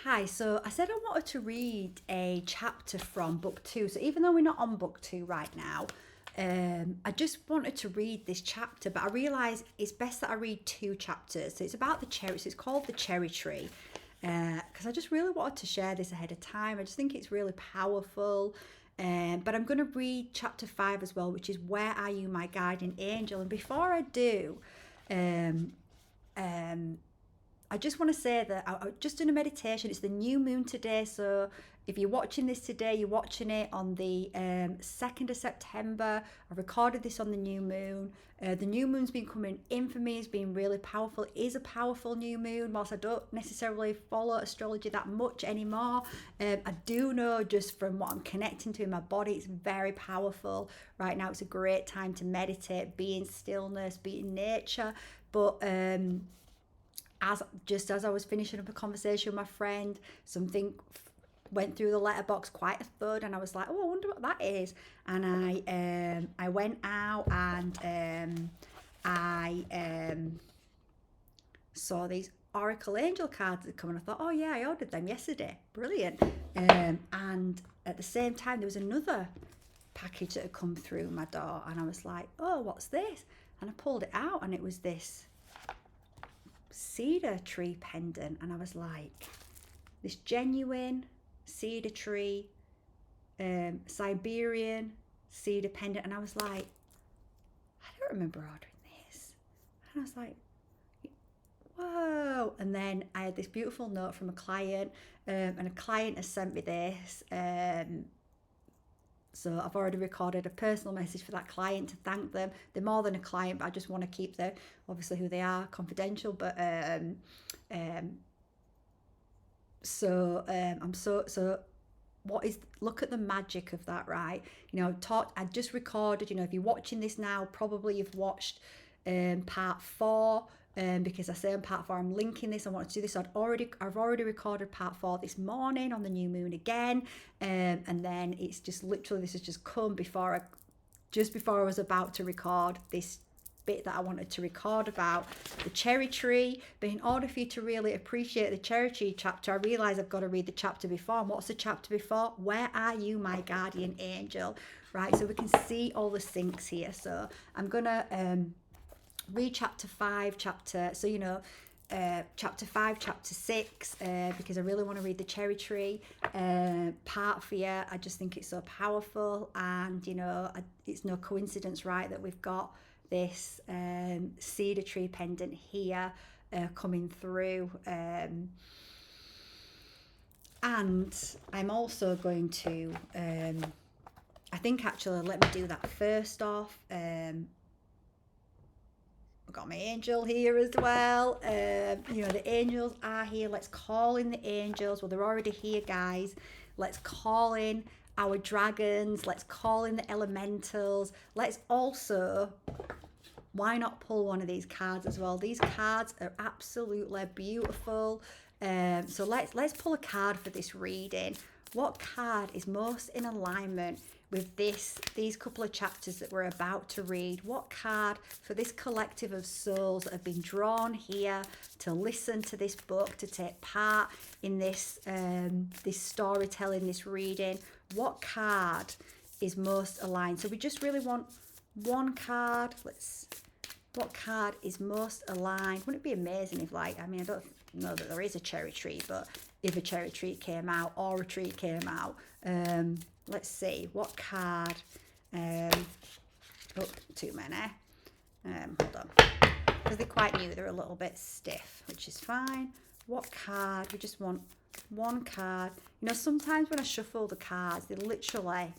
Hi, so I said I wanted to read a chapter from book two. So even though we're not on book two right now, I just wanted to read this chapter, but I realised it's best that I read two chapters. So it's about the cherry, so it's called The Cherry Tree, because I just really wanted to share this ahead of time. I just think it's really powerful. But I'm going to read chapter 5 as well, which is Where Are You, My Guardian Angel? And before I do, um, um, I just want to say that I just done a meditation. It's the new moon today, so if you're watching this today, you're watching it on the 2nd of September. I recorded this on the new moon. The new moon's been coming in for me. It's been really powerful. It is a powerful new moon. Whilst I don't necessarily follow astrology that much anymore, I do know just from what I'm connecting to in my body, it's very powerful. Right now, it's a great time to meditate, be in stillness, be in nature. But as I was finishing up a conversation with my friend, something went through the letterbox, quite a thud, and I was like, "Oh, I wonder what that is." And I went out and I saw these Oracle Angel cards that come, and I thought, "Oh yeah, I ordered them yesterday. Brilliant!" And at the same time, there was another package that had come through my door, and I was like, "Oh, what's this?" And I pulled it out, and it was this cedar tree pendant, and I was like, this genuine cedar tree, Siberian cedar pendant, and I was like, I don't remember ordering this. And I was like, whoa. And then I had this beautiful note from a client, and a client has sent me this. So I've already recorded a personal message for that client to thank them. They're more than a client, but I just want to keep them, obviously who they are, confidential. But I'm so what is, look at the magic of that, right? I just recorded, if you're watching this now, probably you've watched part 4, because I say on part 4 I'm linking this. I wanted to do this. I've already recorded part 4 this morning on the new moon again, and then it's just literally, this has just come before I was about to record this bit that I wanted to record about the cherry tree. But in order for you to really appreciate the cherry tree chapter, I realise I've got to read the chapter before. And what's the chapter before? Where are you, my guardian angel? Right, so we can see all the syncs here. So I'm gonna read chapter 5, chapter 5, chapter 6, because I really want to read the cherry tree part for you. I just think it's so powerful, and it's no coincidence, right, that we've got this cedar tree pendant here coming through, and I'm also going to I think actually let me do that first off. I've got my angel here as well. The angels are here. Let's call in the angels. Well, they're already here, guys. Let's call in our dragons. Let's call in the elementals. Let's also, why not pull one of these cards as well? These cards are absolutely beautiful. So let's pull a card for this reading. What card is most in alignment with these couple of chapters that we're about to read? What card for this collective of souls that have been drawn here to listen to this book, to take part in this this storytelling, this reading? What card is most aligned? So we just really want one card. What card is most aligned? Wouldn't it be amazing if, I don't know that there is a cherry tree, but if a cherry tree came out or a tree came out, let's see what card. Too many. Hold on, because they're quite new. They're a little bit stiff, which is fine. What card? We just want one card. Sometimes when I shuffle the cards, they literally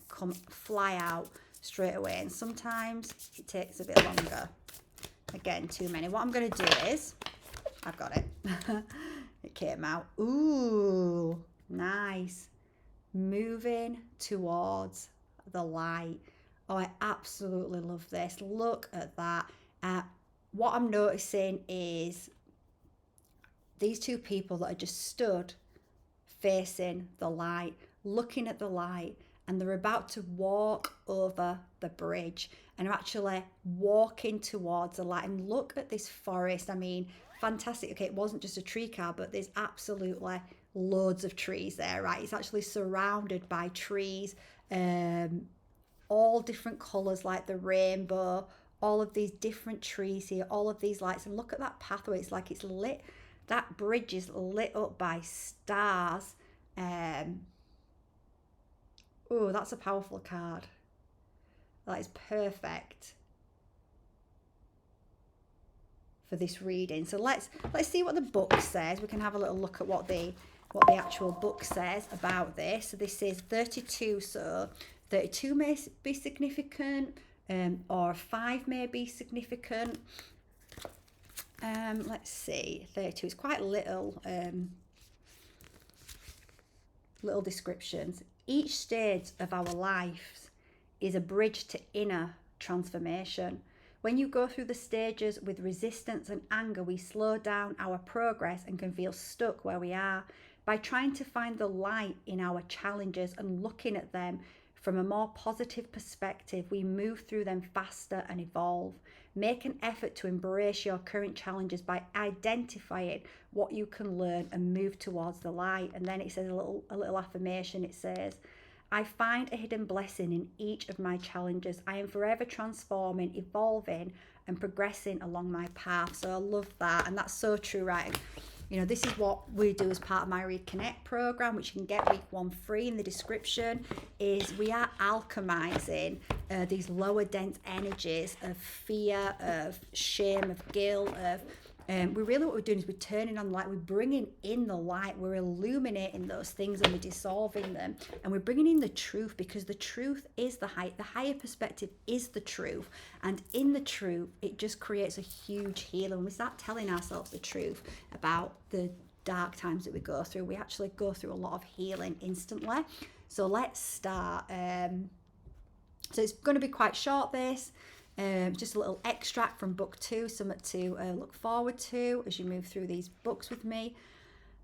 fly out straight away, and sometimes it takes a bit longer. Again, too many. What I'm going to do is, I've got it. It came out. Ooh, nice. Moving towards the light. Oh, I absolutely love this. Look at that. What I'm noticing is these two people that are just stood facing the light, looking at the light, and they're about to walk over the bridge and are actually walking towards the light. And look at this forest. fantastic. Okay, it wasn't just a tree card, but there's absolutely loads of trees there, right? It's actually surrounded by trees, um, all different colours like the rainbow, all of these different trees here, all of these lights. And look at that pathway, it's like it's lit. That bridge is lit up by stars. Um, oh, that's a powerful card. That is perfect for this reading. So let's see what the book says. We can have a little look at what the actual book says about this. So this is 32. So 32 may be significant, or 5 may be significant. Let's see. 32 is quite little. Little descriptions. Each stage of our lives is a bridge to inner transformation. When you go through the stages with resistance and anger, we slow down our progress and can feel stuck where we are. By trying to find the light in our challenges and looking at them from a more positive perspective, we move through them faster and evolve. Make an effort to embrace your current challenges by identifying what you can learn and move towards the light. And then it says a little affirmation. It says, I find a hidden blessing in each of my challenges. I am forever transforming, evolving, and progressing along my path. So I love that. And that's so true, right? You know, this is what we do as part of my Reconnect program, which you can get week 1 free in the description, is we are alchemizing these lower dense energies of fear, of shame, of guilt, of we really, what we're doing is we're turning on the light, we're bringing in the light, we're illuminating those things and we're dissolving them, and we're bringing in the truth, because the truth is the higher perspective is the truth, and in the truth it just creates a huge healing. When we start telling ourselves the truth about the dark times that we go through, we actually go through a lot of healing instantly. So let's start. So it's going to be quite short, this. Just a little extract from book 2, something to look forward to as you move through these books with me.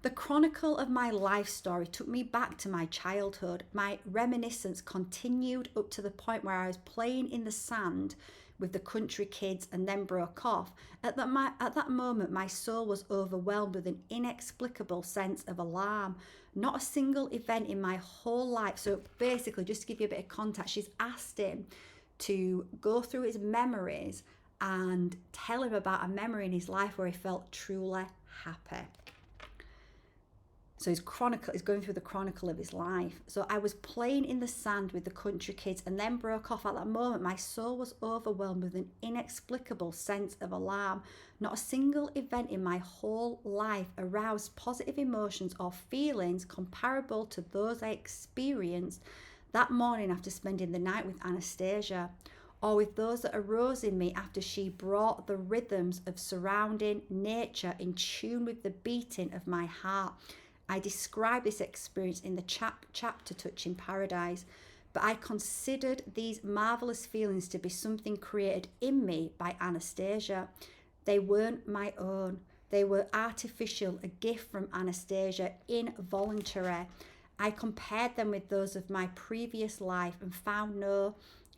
The chronicle of my life story took me back to my childhood. My reminiscence continued up to the point where I was playing in the sand with the country kids and then broke off. At that moment, my soul was overwhelmed with an inexplicable sense of alarm. Not a single event in my whole life. So basically, just to give you a bit of context, she's asked him to go through his memories and tell him about a memory in his life where he felt truly happy. So he's going through the chronicle of his life. So I was playing in the sand with the country kids and then broke off. At that moment, my soul was overwhelmed with an inexplicable sense of alarm. Not a single event in my whole life aroused positive emotions or feelings comparable to those I experienced that morning after spending the night with Anastasia, or with those that arose in me after she brought the rhythms of surrounding nature in tune with the beating of my heart. I describe this experience in the chapter Touching Paradise, but I considered these marvelous feelings to be something created in me by Anastasia. They weren't my own. They were artificial, a gift from Anastasia, involuntary. I compared them with those of my previous life and found no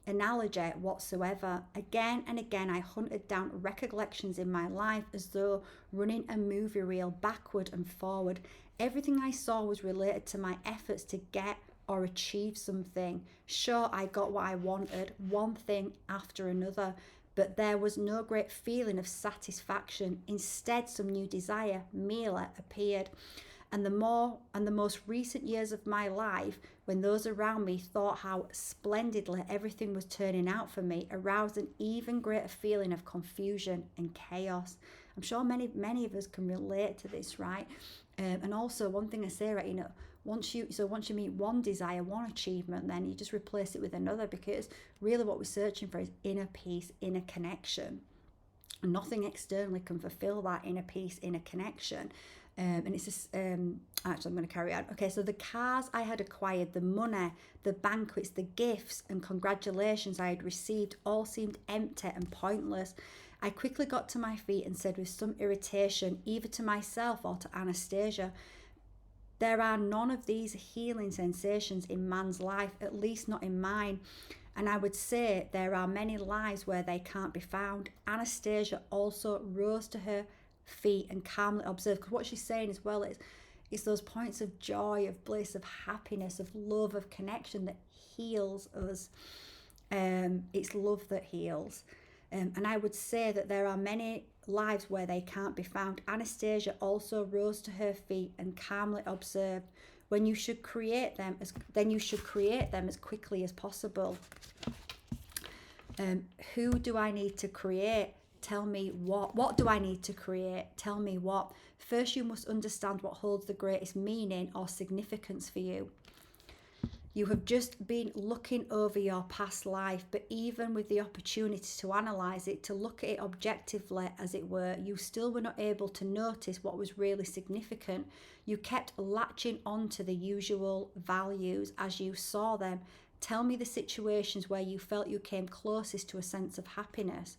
analogy whatsoever. Again and again, I hunted down recollections in my life as though running a movie reel backward and forward. Everything I saw was related to my efforts to get or achieve something. Sure, I got what I wanted, one thing after another, but there was no great feeling of satisfaction. Instead, some new desire merely appeared. And the most recent years of my life, when those around me thought how splendidly everything was turning out for me, aroused an even greater feeling of confusion and chaos. I'm sure many of us can relate to this, right? And also, one thing I say, right, you know, once you meet one desire, one achievement, then you just replace it with another, because really what we're searching for is inner peace, inner connection. And nothing externally can fulfill that inner peace, inner connection. And it's just, actually, I'm going to carry on. Okay, so the cars I had acquired, the money, the banquets, the gifts and congratulations I had received all seemed empty and pointless. I quickly got to my feet and said with some irritation, either to myself or to Anastasia, there are none of these healing sensations in man's life, at least not in mine. And I would say there are many lives where they can't be found. Anastasia also rose to her feet and calmly observe. Because what she's saying as well is, it's those points of joy, of bliss, of happiness, of love, of connection that heals us. It's love that heals. And I would say that there are many lives where they can't be found. Anastasia also rose to her feet and calmly observed. When you should create them, then you should create them as quickly as possible. Who do I need to create? Tell me what. What do I need to create? Tell me what. First, you must understand what holds the greatest meaning or significance for you. You have just been looking over your past life, but even with the opportunity to analyse it, to look at it objectively, as it were, you still were not able to notice what was really significant. You kept latching on to the usual values as you saw them. Tell me the situations where you felt you came closest to a sense of happiness.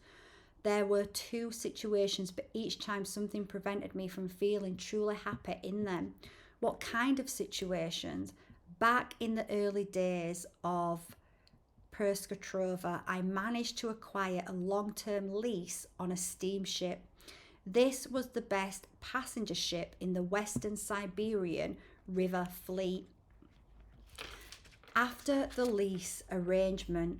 There were 2 situations, but each time something prevented me from feeling truly happy in them. What kind of situations? Back in the early days of Perska Trova, I managed to acquire a long-term lease on a steamship. This was the best passenger ship in the Western Siberian River Fleet. After the lease agreement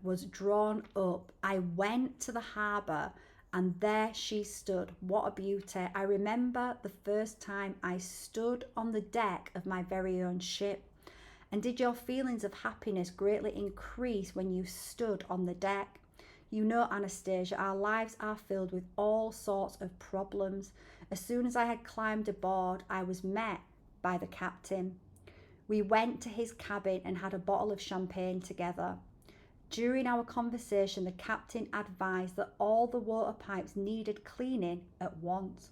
was drawn up, I went to the harbour and there she stood. What a beauty. I remember the first time I stood on the deck of my very own ship. And did your feelings of happiness greatly increase when you stood on the deck? You know, Anastasia, our lives are filled with all sorts of problems. As soon as I had climbed aboard, I was met by the captain. We went to his cabin and had a bottle of champagne together. During our conversation, the captain advised that all the water pipes needed cleaning at once,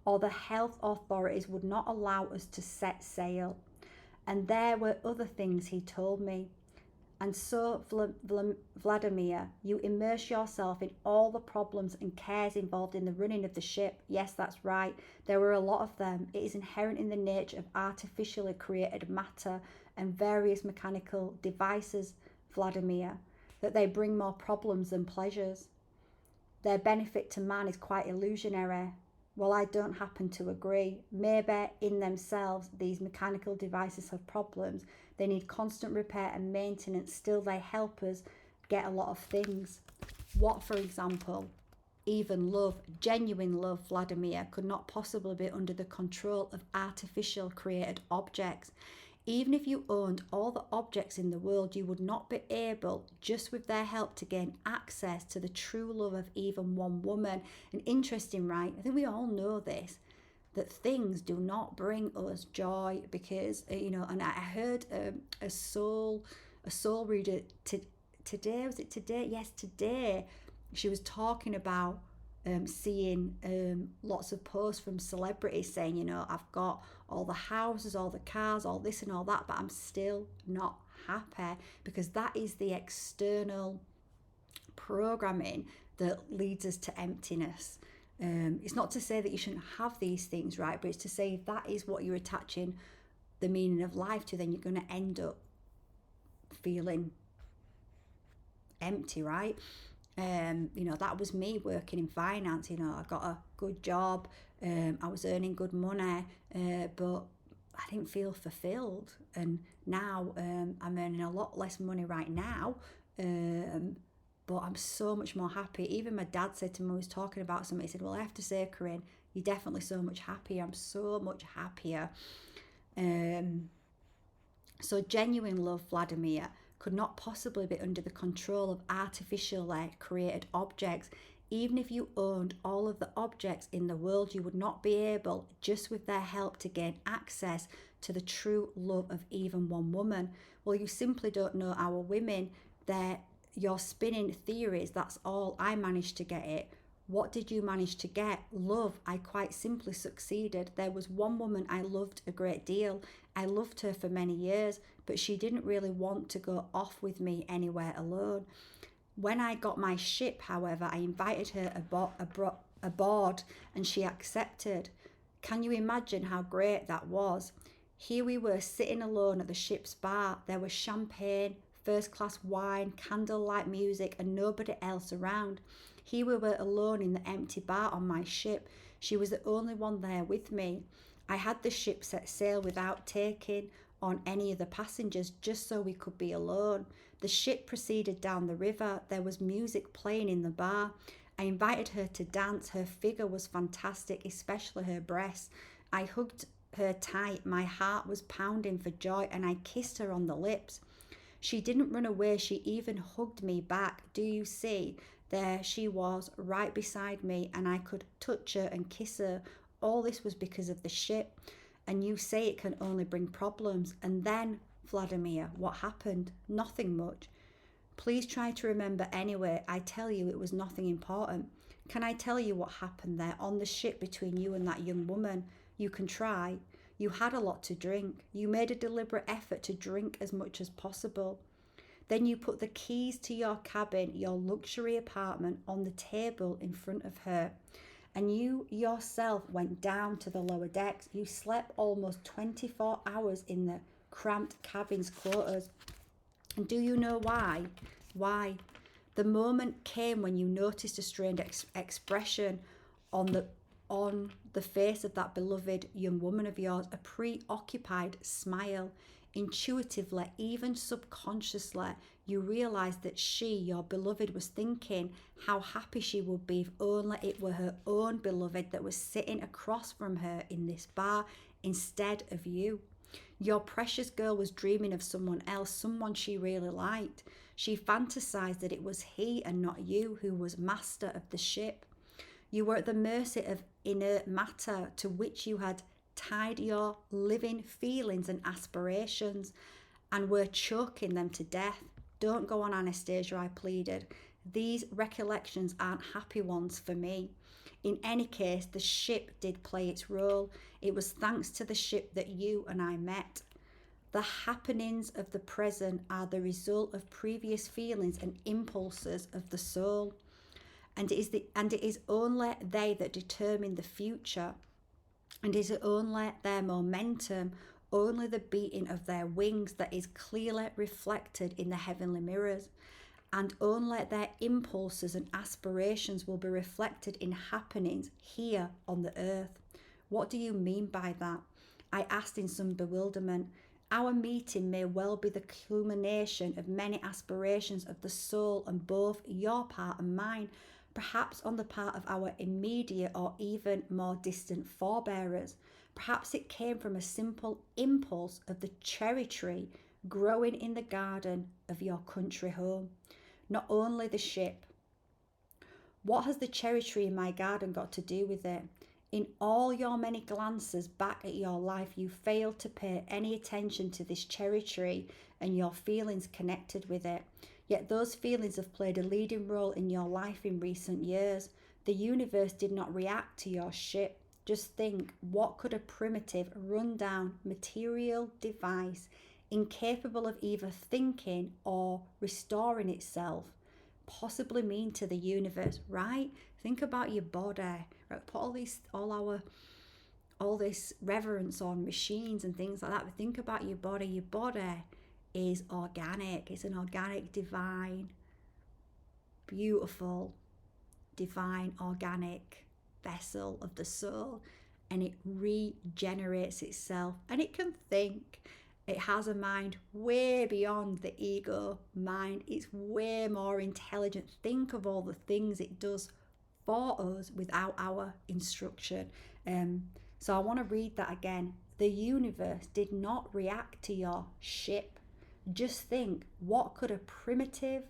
or the health authorities would not allow us to set sail. And there were other things he told me. And so, Vladimir, you immerse yourself in all the problems and cares involved in the running of the ship. Yes, that's right. There were a lot of them. It is inherent in the nature of artificially created matter and various mechanical devices, Vladimir, that they bring more problems than pleasures. Their benefit to man is quite illusionary. Well, I don't happen to agree. Maybe in themselves, these mechanical devices have problems. They need constant repair and maintenance. Still, they help us get a lot of things. What, for example? Even love, genuine love, Vladimir, could not possibly be under the control of artificial created objects. Even if you owned all the objects in the world, you would not be able, just with their help, to gain access to the true love of even one woman. And interesting, right? I think we all know this, that things do not bring us joy because, and I heard a soul reader today, was it today? Yes, today. She was talking about seeing lots of posts from celebrities saying, I've got all the houses, all the cars, all this and all that, but I'm still not happy, because that is the external programming that leads us to emptiness. It's not to say that you shouldn't have these things, right? But it's to say if that is what you're attaching the meaning of life to, then you're going to end up feeling empty, right? That was me working in finance. I got a good job, I was earning good money, but I didn't feel fulfilled. And now I'm earning a lot less money right now, but I'm so much more happy. Even my dad said to me, he was talking about something, he said, well, I have to say, Corinne, you're definitely so much happier. I'm so much happier. So genuine love, Vladimir, could not possibly be under the control of artificially created objects. Even if you owned all of the objects in the world, you would not be able, just with their help, to gain access to the true love of even one woman. Well, you simply don't know our women. You're spinning theories, that's all. I managed to get it. What did you manage to get? Love. I quite simply succeeded. There was one woman I loved a great deal. I loved her for many years, but she didn't really want to go off with me anywhere alone. When I got my ship, however, I invited her aboard and she accepted. Can you imagine how great that was? Here we were sitting alone at the ship's bar. There was champagne, first-class wine, candlelight music, and nobody else around. Here we were alone in the empty bar on my ship. She was the only one there with me. I had the ship set sail without taking on any of the passengers, just so we could be alone. The ship proceeded down the river. There was music playing in the bar. I invited her to dance. Her figure was fantastic, especially her breasts. I hugged her tight. My heart was pounding for joy, and I kissed her on the lips. She didn't run away. She even hugged me back. Do you see? There she was, right beside me, and I could touch her and kiss her. All this was because of the ship. And you say it can only bring problems. And then, Vladimir, what happened? Nothing much. Please try to remember anyway. I tell you it was nothing important. Can I tell you what happened there on the ship between you and that young woman? You can try. You had a lot to drink. You made a deliberate effort to drink as much as possible. Then you put the keys to your cabin, your luxury apartment, on the table in front of her. And you yourself went down to the lower decks. You slept almost 24 hours in the cramped cabin's quarters. And do you know why? Why? The moment came when you noticed a strange expression on the face of that beloved young woman of yours, a preoccupied smile. Intuitively, even subconsciously, you realized that she, your beloved, was thinking how happy she would be if only it were her own beloved that was sitting across from her in this bar instead of you. Your precious girl was dreaming of someone else, someone she really liked. She fantasized that it was he and not you who was master of the ship. You were at the mercy of inert matter to which you had tied your living feelings and aspirations and were choking them to death. Don't go on, Anastasia, I pleaded. These recollections aren't happy ones for me. In any case, the ship did play its role. It was thanks to the ship that you and I met. The happenings of the present are the result of previous feelings and impulses of the soul. And it is only they that determine the future. And it is only their momentum, only the beating of their wings that is clearly reflected in the heavenly mirrors. And only their impulses and aspirations will be reflected in happenings here on the earth. What do you mean by that? I asked in some bewilderment. Our meeting may well be the culmination of many aspirations of the soul on both your part and mine, perhaps on the part of our immediate or even more distant forebearers. Perhaps it came from a simple impulse of the cherry tree growing in the garden of your country home. Not only the ship. What has the cherry tree in my garden got to do with it? In all your many glances back at your life, you failed to pay any attention to this cherry tree and your feelings connected with it. Yet those feelings have played a leading role in your life in recent years. The universe did not react to your ship. Just think, what could a primitive, run-down, material device, incapable of either thinking or restoring itself, possibly mean to the universe, right? Think about your body, right? Put all this reverence on machines and things like that. But think about your body. Your body is organic. It's an organic, divine, beautiful, divine, organic vessel of the soul, and it regenerates itself, and it can think. It has a mind way beyond the ego mind. It's way more intelligent. Think of all the things it does for us without our instruction. So I want to read that again. The universe did not react to your ship. Just think, what could a primitive,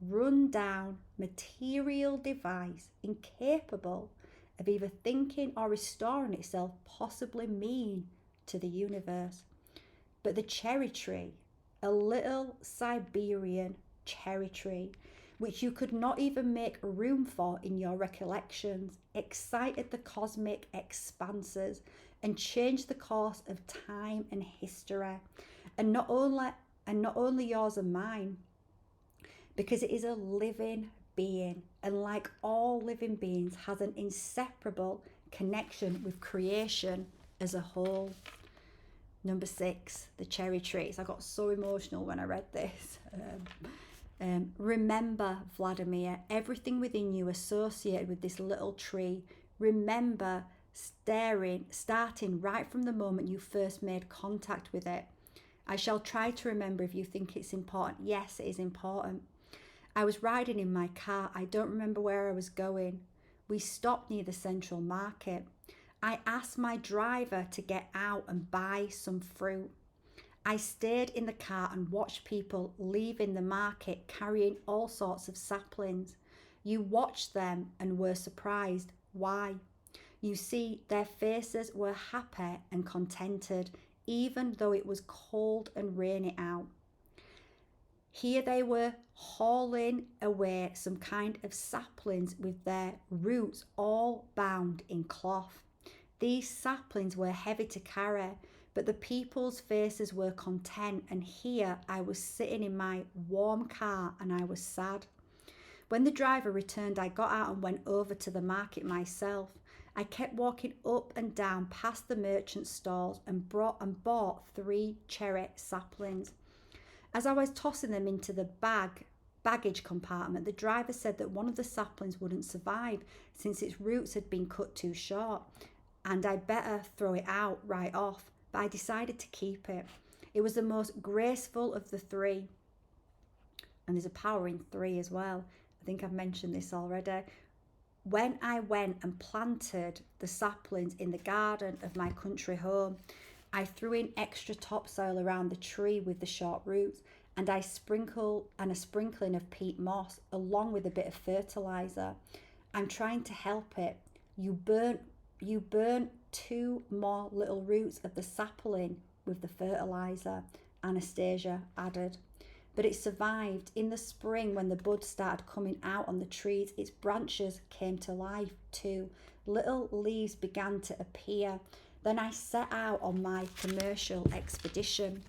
run-down, material device incapable of either thinking or restoring itself possibly mean to the universe? But the cherry tree, a little Siberian cherry tree, which you could not even make room for in your recollections, excited the cosmic expanses and changed the course of time and history, and not only yours and mine, because it is a living being, and like all living beings, has an inseparable connection with creation as a whole. Number 6, the cherry trees. I got so emotional when I read this. Remember, Vladimir, everything within you associated with this little tree. Remember starting right from the moment you first made contact with it. I shall try to remember if you think it's important. Yes, it is important. I was riding in my car. I don't remember where I was going. We stopped near the central market. I asked my driver to get out and buy some fruit. I stayed in the car and watched people leaving the market carrying all sorts of saplings. You watched them and were surprised. Why? You see, their faces were happy and contented, even though it was cold and rainy out. Here they were hauling away some kind of saplings with their roots all bound in cloth. These saplings were heavy to carry, but the people's faces were content, and here I was sitting in my warm car and I was sad. When the driver returned, I got out and went over to the market myself. I kept walking up and down past the merchant stalls and bought 3 cherry saplings. As I was tossing them into the baggage compartment, the driver said that one of the saplings wouldn't survive since its roots had been cut too short, and I'd better throw it out right off, but I decided to keep it. It was the most graceful of the 3, and there's a power in 3 as well. I think I've mentioned this already. When I went and planted the saplings in the garden of my country home, I threw in extra topsoil around the tree with the short roots, and a sprinkling of peat moss along with a bit of fertilizer. I'm trying to help it. You burnt 2 more little roots of the sapling with the fertilizer, Anastasia added. But it survived. In the spring, when the buds started coming out on the trees, its branches came to life too. Little leaves began to appear. Then I set out on my commercial expedition.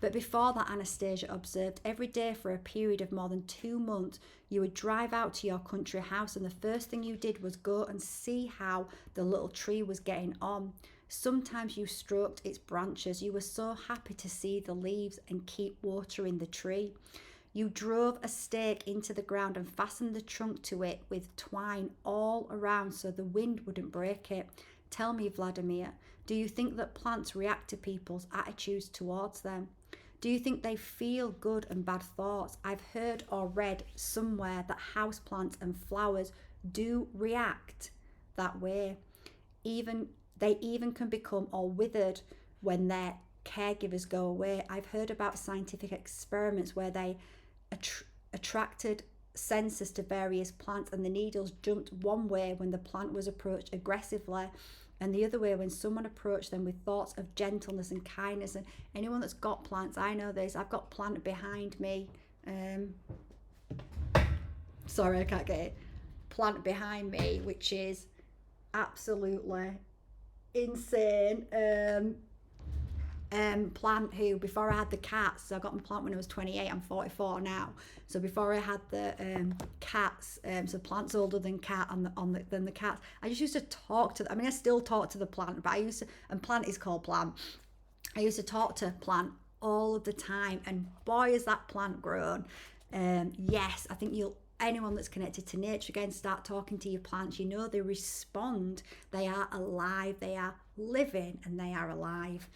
But before that, Anastasia observed, every day for a period of more than 2 months, you would drive out to your country house, and the first thing you did was go and see how the little tree was getting on. Sometimes you stroked its branches. You were so happy to see the leaves and keep watering the tree. You drove a stake into the ground and fastened the trunk to it with twine all around so the wind wouldn't break it. Tell me, Vladimir, do you think that plants react to people's attitudes towards them? Do you think they feel good and bad thoughts? I've heard or read somewhere that houseplants and flowers do react that way. They even can become all withered when their caregivers go away. I've heard about scientific experiments where they attracted sensors to various plants, and the needles jumped one way when the plant was approached aggressively, and the other way when someone approached them with thoughts of gentleness and kindness. And anyone that's got plants, I know this. I've got plant behind me. Sorry, I can't get it. Plant behind me, which is absolutely insane. Plant who, before I had the cats, so I got my plant when I was 28, I'm 44 now. So before I had the cats, so plant's older than cat than the cats. I just used to talk to, I still talk to the plant, but and plant is called plant. I used to talk to plant all of the time, and boy, has that plant grown. Yes, I think anyone that's connected to nature, again, start talking to your plants. They respond. They are alive. They are living, and they are alive.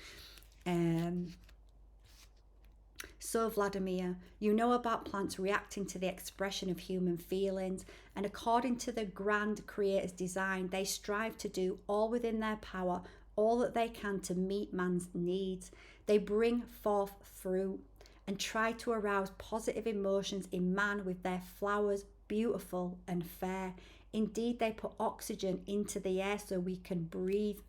So, Vladimir, you know about plants reacting to the expression of human feelings, and according to the grand Creator's design, they strive to do all within their power, all that they can to meet man's needs. They bring forth fruit and try to arouse positive emotions in man with their flowers, beautiful and fair. Indeed, they put oxygen into the air so we can breathe.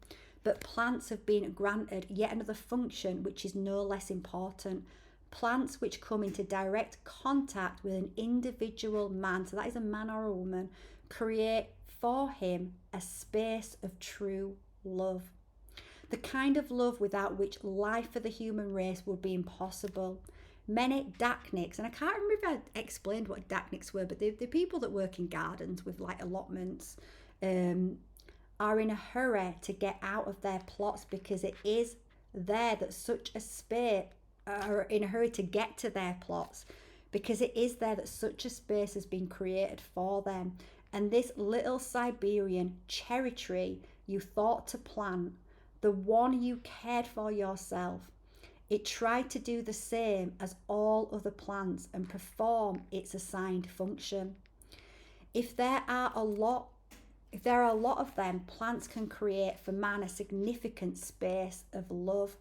But plants have been granted yet another function which is no less important. Plants which come into direct contact with an individual man, so that is a man or a woman, create for him a space of true love. The kind of love without which life for the human race would be impossible. Many dachnics, and I can't remember if I explained what dachnics were, but the people that work in gardens with like allotments, are in a hurry to get out of their plots because it is there that such a space are in a hurry to get to their plots because it is there that such a space has been created for them. And this little Siberian cherry tree you thought to plant, the one you cared for yourself, it tried to do the same as all other plants and perform its assigned function. If there are a lot if there are a lot of them, plants can create for man a significant space of love.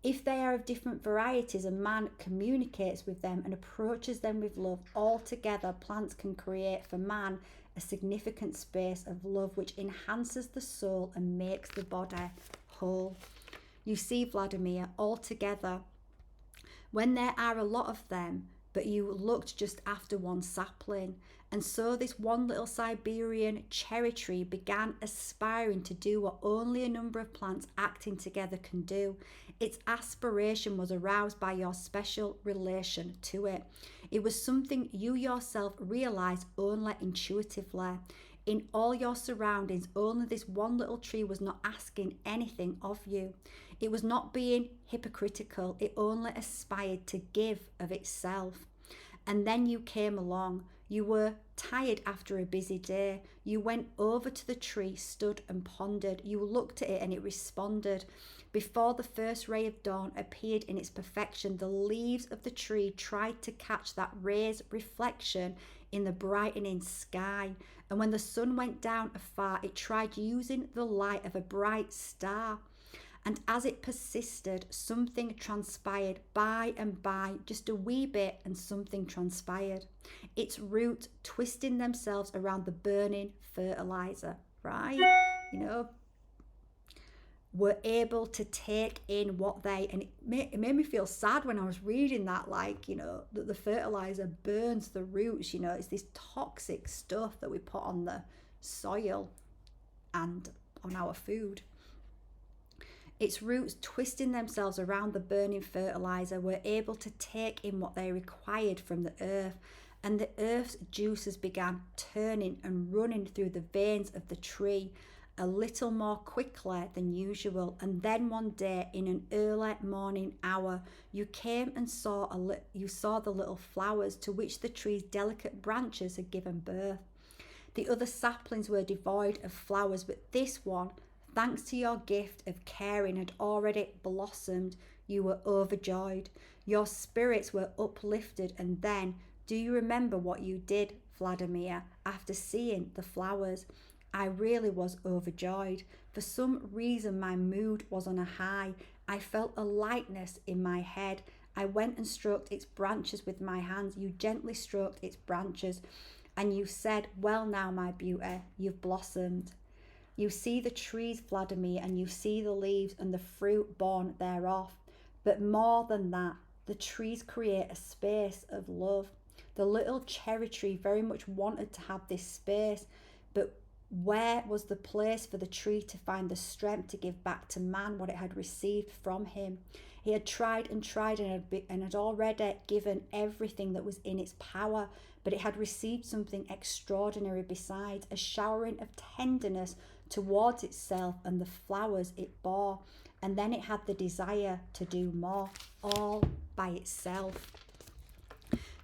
If they are of different varieties and man communicates with them and approaches them with love, altogether plants can create for man a significant space of love which enhances the soul and makes the body whole. You see, Vladimir, altogether, when there are a lot of them, but you looked just after one sapling. And so this one little Siberian cherry tree began aspiring to do what only a number of plants acting together can do. Its aspiration was aroused by your special relation to it. It was something you yourself realized only intuitively. In all your surroundings, only this one little tree was not asking anything of you. It was not being hypocritical. It only aspired to give of itself. And then you came along. You were tired after a busy day. You went over to the tree, stood and pondered. You looked at it and it responded. Before the first ray of dawn appeared in its perfection, the leaves of the tree tried to catch that ray's reflection in the brightening sky. And when the sun went down afar, it tried using the light of a bright star. And as it persisted, something transpired by and by, just a wee bit, and something transpired. Its roots twisting themselves around the burning fertilizer, right? You know, were able to take in what and it made me feel sad when I was reading that, like, you know, that the fertilizer burns the roots. You know, it's this toxic stuff that we put on the soil and on our food. Its roots twisting themselves around the burning fertilizer were able to take in what they required from the earth, and the earth's juices began turning and running through the veins of the tree a little more quickly than usual. And then one day, in an early morning hour, you came and saw the little flowers to which the tree's delicate branches had given birth. The other saplings were devoid of flowers, but this one, thanks to your gift of caring, had already blossomed. You were overjoyed. Your spirits were uplifted. And then, do you remember what you did, Vladimir, after seeing the flowers? I really was overjoyed. For some reason, my mood was on a high. I felt a lightness in my head. I went and stroked its branches with my hands. You gently stroked its branches, and you said, "Well now, my beauty, you've blossomed." You see the trees, Vladimir, and you see the leaves and the fruit born thereof. But more than that, the trees create a space of love. The little cherry tree very much wanted to have this space, but where was the place for the tree to find the strength to give back to man what it had received from him? He had tried and tried and had already given everything that was in its power, but it had received something extraordinary besides, a showering of tenderness towards itself and the flowers it bore. And then it had the desire to do more, all by itself.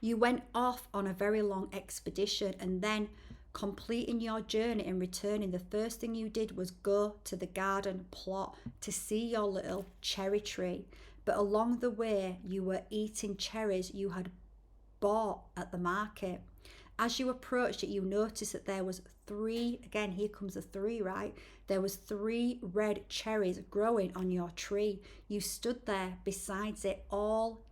You went off on a very long expedition, and then, completing your journey and returning, the first thing you did was go to the garden plot to see your little cherry tree. But along the way, you were eating cherries you had bought at the market. As you approached it, you noticed that there was three, again, here comes the three, right? There was 3 red cherries growing on your tree. You stood there besides it, all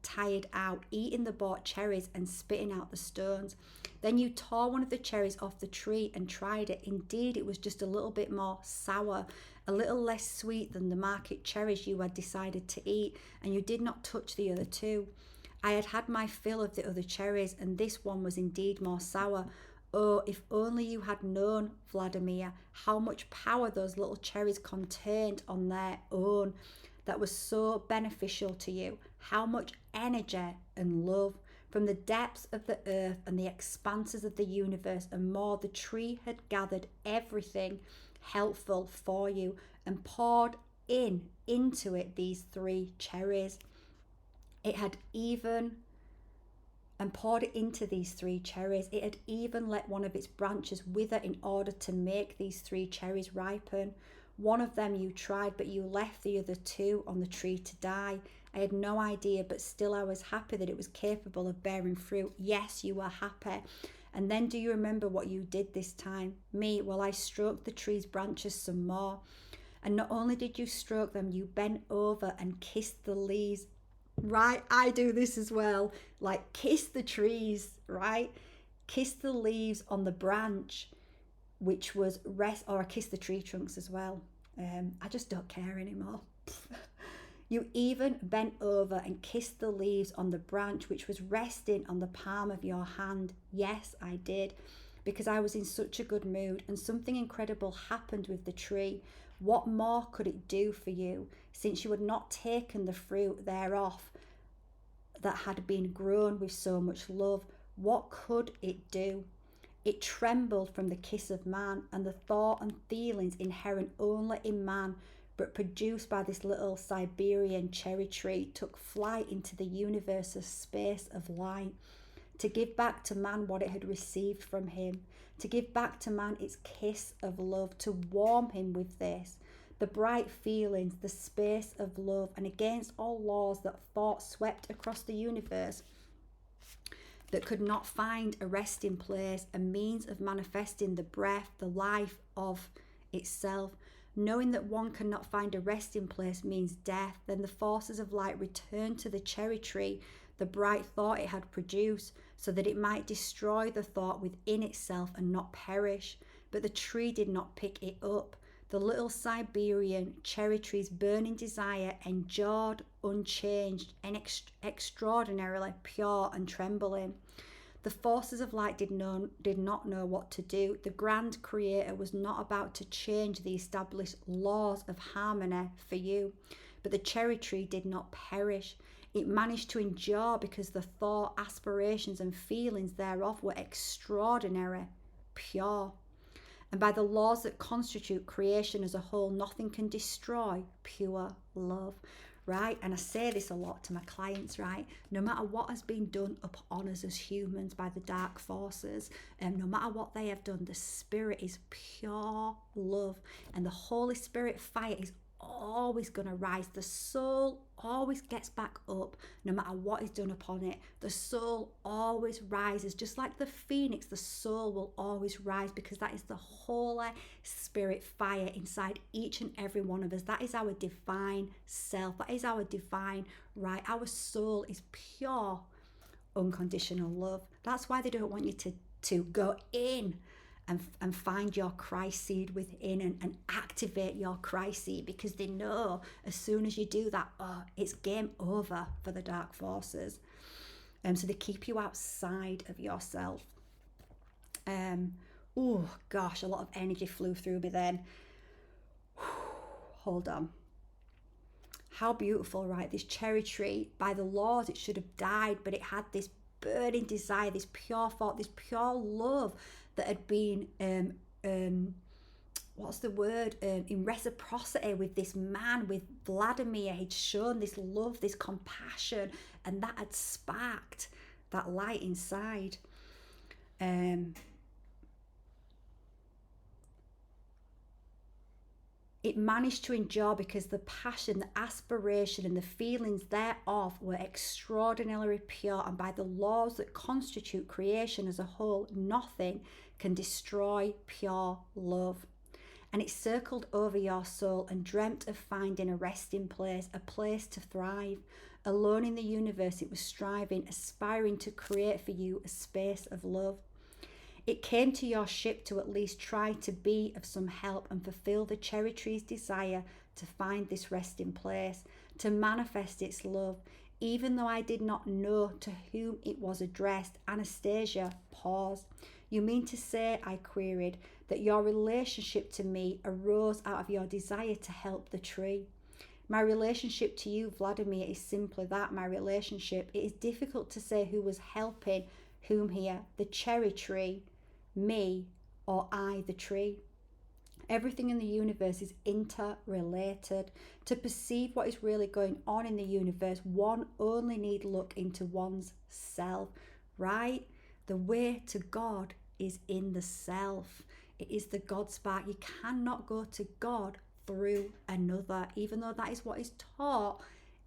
tired out, eating the bought cherries and spitting out the stones. Then you tore one of the cherries off the tree and tried it. Indeed, it was just a little bit more sour, a little less sweet than the market cherries you had decided to eat, and you did not touch the other 2. I had had my fill of the other cherries, and this one was indeed more sour. Oh, if only you had known, Vladimir, how much power those little cherries contained on their own that was so beneficial to you, how much energy and love. From the depths of the earth and the expanses of the universe and more, the tree had gathered everything helpful for you and poured into it these 3 cherries. It had even and poured it into these 3 cherries. It had even let one of its branches wither in order to make these 3 cherries ripen. One of them you tried, but you left the other 2 on the tree to die. I had no idea, but still I was happy that it was capable of bearing fruit. Yes, you were happy. And then do you remember what you did this time? Me, well, I stroked the tree's branches some more. And not only did you stroke them, you bent over and kissed the leaves. Right, I do this as well. Like, kiss the trees, right? Kiss the leaves on the branch, which was or I kiss the tree trunks as well. I just don't care anymore. You even bent over and kissed the leaves on the branch which was resting on the palm of your hand. Yes, I did, because I was in such a good mood, and something incredible happened with the tree. What more could it do for you, since you had not taken the fruit thereof that had been grown with so much love? What could it do? It trembled from the kiss of man, and the thought and feelings inherent only in man, but produced by this little Siberian cherry tree, took flight into the universe's space of light, to give back to man what it had received from him, to give back to man its kiss of love, to warm him with this, the bright feelings, the space of love, and against all laws that thought swept across the universe, that could not find a resting place, a means of manifesting the breath, the life of itself. Knowing that one cannot find a resting place means death, then the forces of light returned to the cherry tree, the bright thought it had produced, so that it might destroy the thought within itself and not perish. But the tree did not pick it up. The little Siberian cherry tree's burning desire endured unchanged and extraordinarily pure and trembling. The forces of light did not know what to do. The grand creator was not about to change the established laws of harmony for you. But the cherry tree did not perish. It managed to endure because the thought, aspirations and feelings thereof were extraordinary, pure. And by the laws that constitute creation as a whole, nothing can destroy pure love, right? And I say this a lot to my clients, right? No matter what has been done upon us as humans by the dark forces, no matter what they have done, the spirit is pure love, and the Holy Spirit fire is always going to rise. The soul always gets back up no matter what is done upon it. The soul always rises, just like the phoenix. The soul will always rise, because that is the Holy Spirit fire inside each and every one of us. That is our divine self. That is our divine right. Our soul is pure unconditional love. That's why they don't want you to go in and find your Christ seed within, and activate your Christ seed, because they know as soon as you do that, it's game over for the dark forces. So they keep you outside of yourself. Oh gosh, a lot of energy flew through me then. Hold on. How beautiful, right? This cherry tree, by the laws, it should have died, but it had this burning desire, this pure thought, this pure love that had been what's the word, in reciprocity with this man, with Vladimir. He'd shown this love, this compassion, and that had sparked that light inside. It managed to endure because the passion, the aspiration, and the feelings thereof were extraordinarily pure, and by the laws that constitute creation as a whole, nothing can destroy pure love. And it circled over your soul and dreamt of finding a resting place, a place to thrive. Alone in the universe, it was striving, aspiring to create for you a space of love. It came to your ship to at least try to be of some help and fulfill the cherry tree's desire to find this resting place, to manifest its love. Even though I did not know to whom it was addressed, Anastasia paused. You mean to say, I queried, that your relationship to me arose out of your desire to help the tree? My relationship to you, Vladimir, is simply that, my relationship. It is difficult to say who was helping whom here, the cherry tree, me, or I, the tree. Everything in the universe is interrelated. To perceive what is really going on in the universe, one only need look into one's self. right? The way to God is in the self. It is the God spark. You cannot go to God through another, even though that is what is taught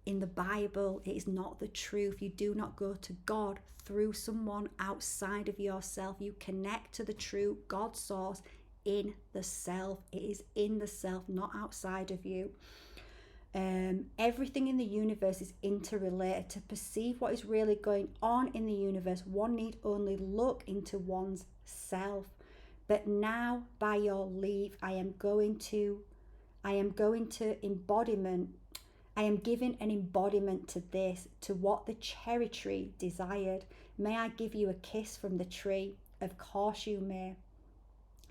in the Bible. It is not the truth. You do not go to God through someone outside of yourself. You connect to the true God source in the self. It is in the self, not outside of you. Everything in the universe is interrelated. To perceive what is really going on in the universe, one need only look into one's self. But now, by your leave, I am going to embodiment. I am giving an embodiment to this, to what the cherry tree desired. May I give you a kiss from the tree? Of course you may,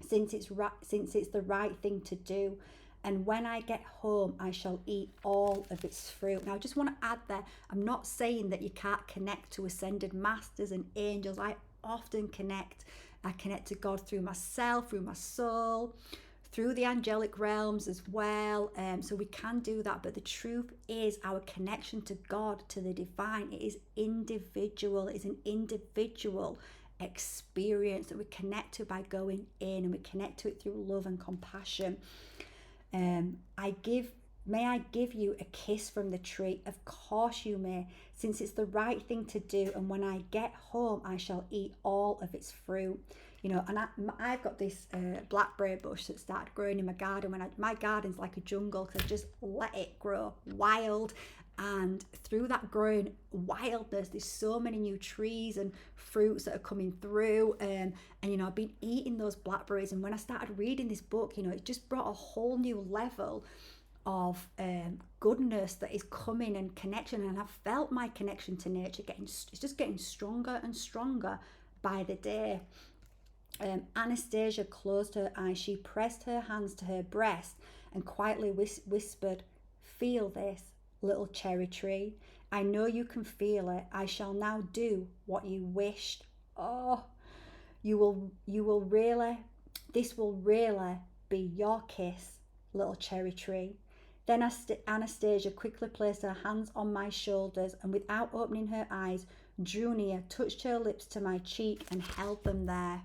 since it's the right thing to do. And when I get home, I shall eat all of its fruit. Now, I just want to add there, I'm not saying that you can't connect to ascended masters and angels. I often connect. I connect to God through myself, through my soul, through the angelic realms as well. So we can do that. But the truth is, our connection to God, to the divine, it is individual. It is an individual experience that we connect to by going in, and we connect to it through love and compassion. May I give you a kiss from the tree? Of course you may, since it's the right thing to do. And when I get home, I shall eat all of its fruit. You know, and I've got this blackberry bush that started growing in my garden. My garden's like a jungle, because I just let it grow wild. And through that growing wildness, there's so many new trees and fruits that are coming through. And you know, I've been eating those blackberries. And when I started reading this book, you know, it just brought a whole new level of goodness that is coming, and connection. And I've felt my connection to nature it's just getting stronger and stronger by the day. Anastasia closed her eyes. She pressed her hands to her breast and quietly whispered, "Feel this, little cherry tree. I know you can feel it. I shall now do what you wished. Oh, you will really, this will really be your kiss, little cherry tree." Then Anastasia quickly placed her hands on my shoulders, and without opening her eyes, drew near, touched her lips to my cheek, and held them there.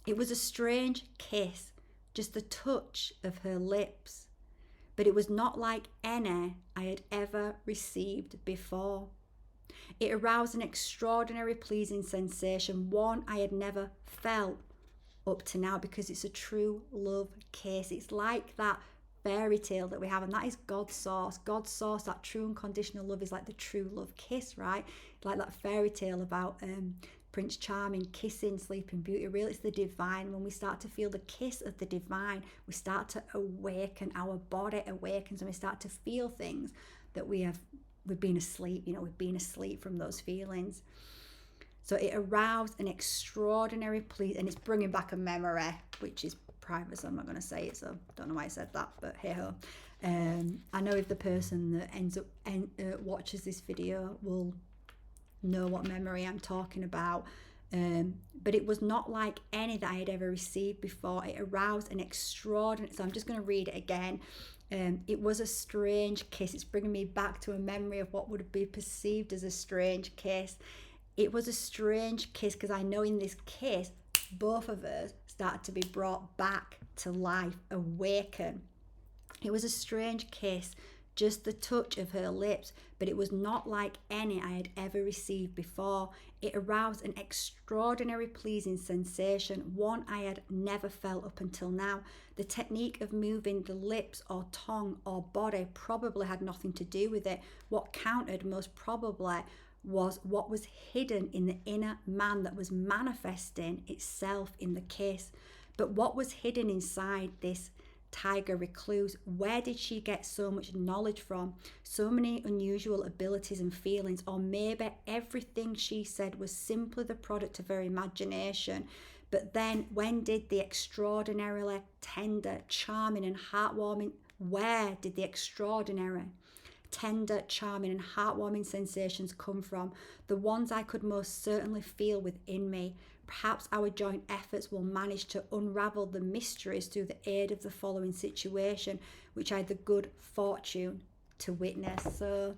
It was a strange kiss, just the touch of her lips, but it was not like any I had ever received before. It aroused an extraordinary pleasing sensation, one I had never felt up to now, because it's a true love kiss. It's like that fairy tale that we have, and that is God's source. God's source, that true unconditional love, is like the true love kiss, right? Like that fairy tale about Prince Charming kissing Sleeping Beauty. Really, it's the divine. When we start to feel the kiss of the divine, we start to awaken. Our body awakens, and we start to feel things that we've been asleep. You know, we've been asleep from those feelings. So it aroused an extraordinary pleasure, and it's bringing back a memory, which is private, so I'm not going to say it. So don't know why I said that, but hey ho. I know if the person that ends up watches this video will know what memory I'm talking about. But it was not like any that I had ever received before. It aroused an extraordinary, so I'm just going to read it again. It was a strange kiss. It's bringing me back to a memory of what would be perceived as a strange kiss. It was a strange kiss, because I know in this kiss, both of us started to be brought back to life, awaken. It was a strange kiss, just the touch of her lips, but it was not like any I had ever received before. It aroused an extraordinary pleasing sensation, one I had never felt up until now. The technique of moving the lips or tongue or body probably had nothing to do with it. What counted most probably was what was hidden in the inner man that was manifesting itself in the kiss. But what was hidden inside this tiger recluse? Where did she get so much knowledge from? So many unusual abilities and feelings? Or maybe everything she said was simply the product of her imagination. But then when did the extraordinarily tender, charming and heartwarming, where did the extraordinary, tender, charming and heartwarming sensations come from? The ones I could most certainly feel within me. Perhaps our joint efforts will manage to unravel the mysteries through the aid of the following situation, which I had the good fortune to witness. So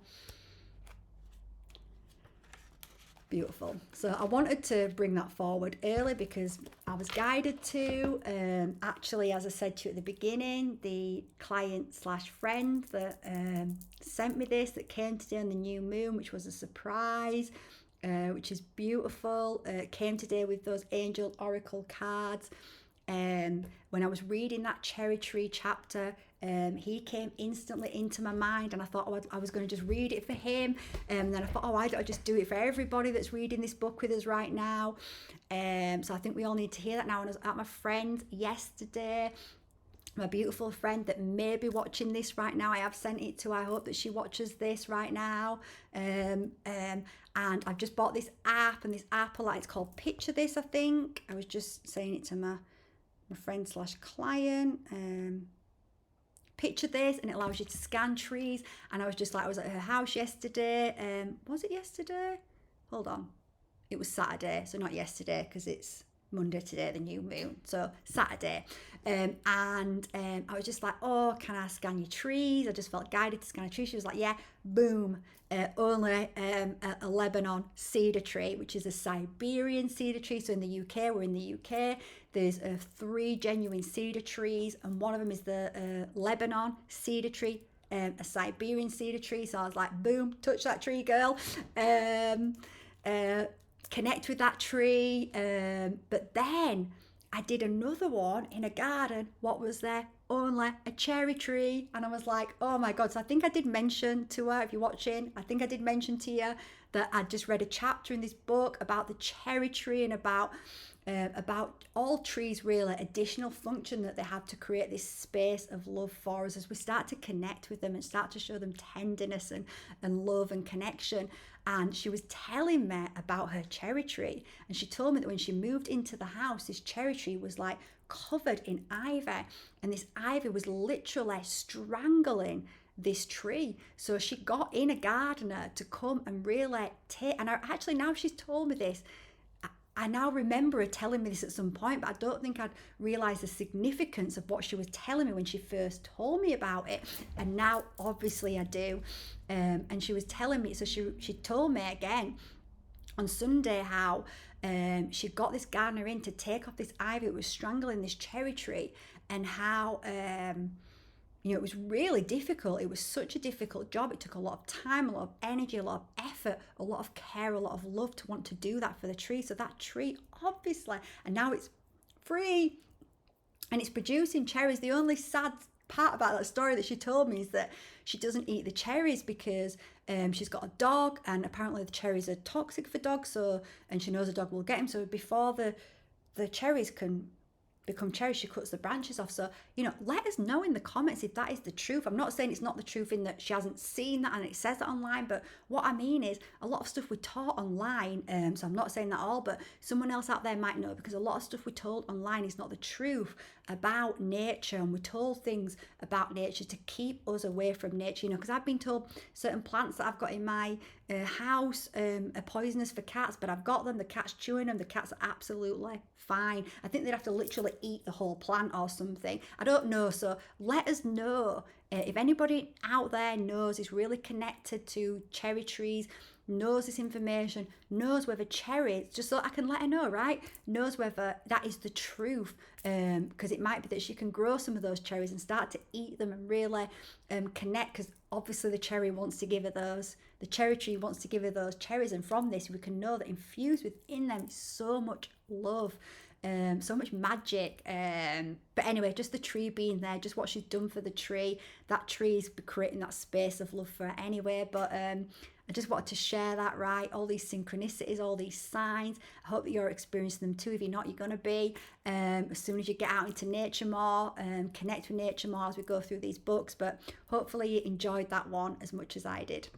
Beautiful. So I wanted to bring that forward early because I was guided to. Actually, as I said to you at the beginning, the client slash friend that sent me this, that came today on the new moon, which was a surprise, which is beautiful. Came today with those angel oracle cards. When I was reading that cherry tree chapter, he came instantly into my mind, and I thought, oh, I was going to just read it for him. And then I thought, oh, why don't I just do it for everybody that's reading this book with us right now? So I think we all need to hear that now. And I was at my friend yesterday, my beautiful friend that may be watching this right now. I have sent it to her. I hope that she watches this right now. And I've just bought this app, and this app, it's called Picture This, I think. I was just saying it to my friend slash client. Picture this, and it allows you to scan trees. And I was just like, I was at her house yesterday. Was it yesterday? Hold on. It was Saturday, so not yesterday because it's Monday today, the new moon. So Saturday. I was just like, oh, can I scan your trees? I just felt guided to scan a tree. She was like, yeah, boom. Only a Lebanon cedar tree, which is a Siberian cedar tree. So in the UK, we're in the UK. There's 3 genuine cedar trees, and one of them is the Lebanon cedar tree, a Siberian cedar tree. So I was like, boom, touch that tree, girl. Connect with that tree. But then I did another one in a garden. What was there? Only a cherry tree. And I was like, oh my God. So I think I did mention to her, if you're watching, I think I did mention to you that I just read a chapter in this book about the cherry tree, and about all trees, really, additional function that they have to create this space of love for us as we start to connect with them and start to show them tenderness and love and connection. And she was telling me about her cherry tree, and she told me that when she moved into the house, this cherry tree was like covered in ivy, and this ivy was literally strangling this tree. So she got in a gardener to come and really take, and actually now she's told me this, I now remember her telling me this at some point, but I don't think I'd realised the significance of what she was telling me when she first told me about it. And now, obviously, I do. And she was telling me, so she told me again on Sunday how she got this gardener in to take off this ivy that was strangling this cherry tree, and how it was really difficult. It was such a difficult job. It took a lot of time, a lot of energy, a lot of effort, a lot of care, a lot of love to want to do that for the tree. So that tree, obviously, and now it's free and it's producing cherries. The only sad part about that story that she told me is that she doesn't eat the cherries because she's got a dog, and apparently the cherries are toxic for dogs. So, and she knows the dog will get him. So before the cherries can become cherries, she cuts the branches off. So, let us know in the comments if that is the truth. I'm not saying it's not the truth in that she hasn't seen that and it says that online, but what I mean is a lot of stuff we're taught online, so I'm not saying that all, but someone else out there might know, because a lot of stuff we're told online is not the truth about nature, and we're told things about nature to keep us away from nature, because I've been told certain plants that I've got in my house are poisonous for cats, but I've got them, the cat's chewing them, the cats are absolutely fine. I think they'd have to literally eat the whole plant or something. I don't know. So let us know if anybody out there knows, is really connected to cherry trees, knows this information, knows whether cherries, just so I can let her know, right? Knows whether that is the truth, because it might be that she can grow some of those cherries and start to eat them and really connect, because obviously the cherry wants to give her those, the cherry tree wants to give her those cherries, and from this we can know that infused within them is so much love, so much magic. But anyway, just the tree being there, just what she's done for the tree, that tree is creating that space of love for her anyway. But I just wanted to share that, right? All these synchronicities, all these signs. I hope that you're experiencing them too. If you're not, you're going to be. As soon as you get out into nature more, connect with nature more as we go through these books. But hopefully you enjoyed that one as much as I did.